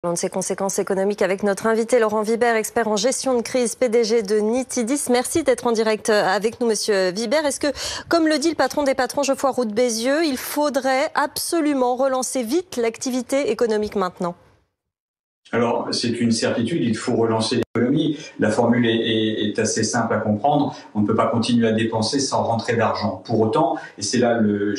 De ses conséquences économiques avec notre invité Laurent Vibert, expert en gestion de crise, PDG de Nitidis. Merci d'être en direct avec nous, monsieur Vibert. Est-ce que, comme le dit le patron des patrons, Geoffroy Roux de Bézieux, il faudrait absolument relancer vite l'activité économique maintenant? Alors, c'est une certitude, il faut relancer l'économie. La formule est assez simple à comprendre. On ne peut pas continuer à dépenser sans rentrer d'argent. Pour autant, et c'est là le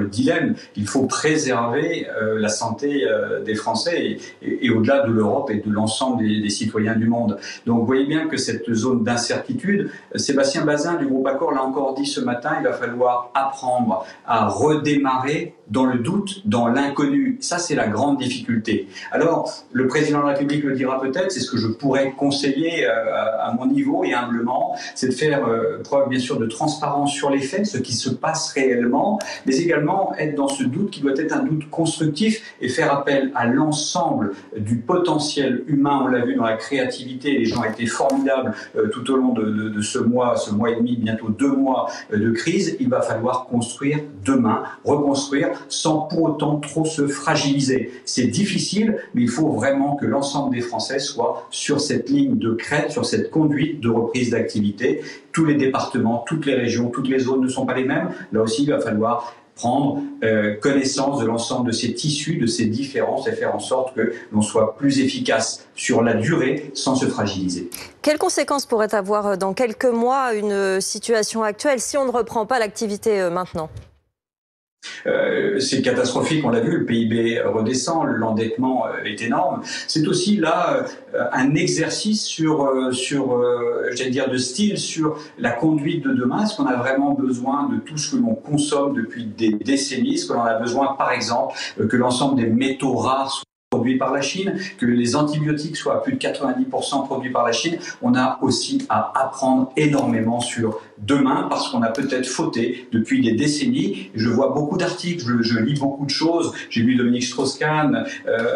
dilemme, il faut préserver la santé des Français et au-delà de l'Europe et de l'ensemble des citoyens du monde. Donc, vous voyez bien que cette zone d'incertitude, Sébastien Bazin du groupe Accor l'a encore dit ce matin, il va falloir apprendre à redémarrer dans le doute, dans l'inconnu. Ça, c'est la grande difficulté. Alors, le président de la République le dira peut-être, c'est ce que je pourrais conseiller à mon niveau et humblement, c'est de faire preuve bien sûr de transparence sur les faits, ce qui se passe réellement, mais également être dans ce doute qui doit être un doute constructif et faire appel à l'ensemble du potentiel humain. On l'a vu dans la créativité, les gens ont été formidables tout au long de ce mois et demi, bientôt 2 mois de crise. Il va falloir construire demain, reconstruire sans pour autant trop se fragiliser. C'est difficile, mais il faut vraiment que l'ensemble des Français soient sur cette ligne de crête, sur cette conduite de reprise d'activité. Tous les départements, toutes les régions, toutes les zones ne sont pas les mêmes. Là aussi, il va falloir prendre connaissance de l'ensemble de ces tissus, de ces différences et faire en sorte que l'on soit plus efficace sur la durée sans se fragiliser. Quelles conséquences pourrait avoir dans quelques mois une situation actuelle si on ne reprend pas l'activité maintenant ? C'est catastrophique, on l'a vu, le PIB redescend, l'endettement est énorme. C'est aussi là un exercice j'allais dire de style, sur la conduite de demain. Est-ce qu'on a vraiment besoin de tout ce que l'on consomme depuis des décennies? Est-ce que l'on a besoin, par exemple, que l'ensemble des métaux rares soient produits par la Chine, que les antibiotiques soient à plus de 90% produits par la Chine? On a aussi à apprendre énormément sur demain parce qu'on a peut-être fauté depuis des décennies. Je vois beaucoup d'articles, je lis beaucoup de choses. J'ai lu Dominique Strauss-Kahn,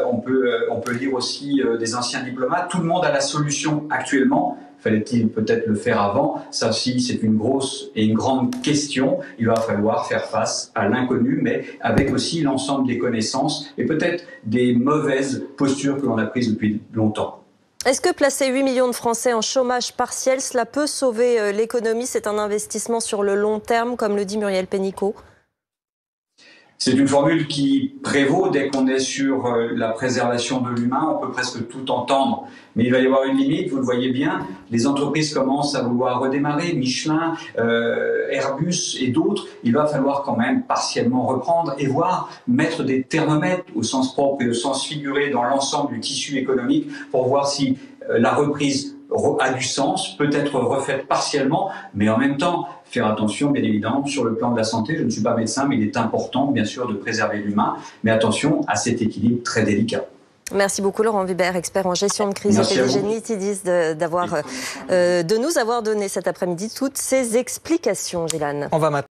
on peut lire aussi des anciens diplomates. Tout le monde a la solution actuellement. Fallait-il peut-être le faire avant? Ça aussi, c'est une grosse et une grande question. Il va falloir faire face à l'inconnu, mais avec aussi l'ensemble des connaissances et peut-être des mauvaises postures que l'on a prises depuis longtemps. Est-ce que placer 8 millions de Français en chômage partiel, cela peut sauver l'économie? C'est un investissement sur le long terme, comme le dit Muriel Pénicaud. C'est une formule qui prévaut dès qu'on est sur la préservation de l'humain. On peut presque tout entendre, mais il va y avoir une limite, vous le voyez bien. Les entreprises commencent à vouloir redémarrer, Michelin, Airbus et d'autres. Il va falloir quand même partiellement reprendre et voir mettre des thermomètres au sens propre et au sens figuré dans l'ensemble du tissu économique pour voir si la reprise a du sens, peut être refaite partiellement, mais en même temps, faire attention, bien évidemment, sur le plan de la santé. Je ne suis pas médecin, mais il est important, bien sûr, de préserver l'humain, mais attention à cet équilibre très délicat. Merci beaucoup Laurent Vibert, expert en gestion de crise et PDG de Nitidis, de nous avoir donné cet après-midi toutes ces explications, Gilane.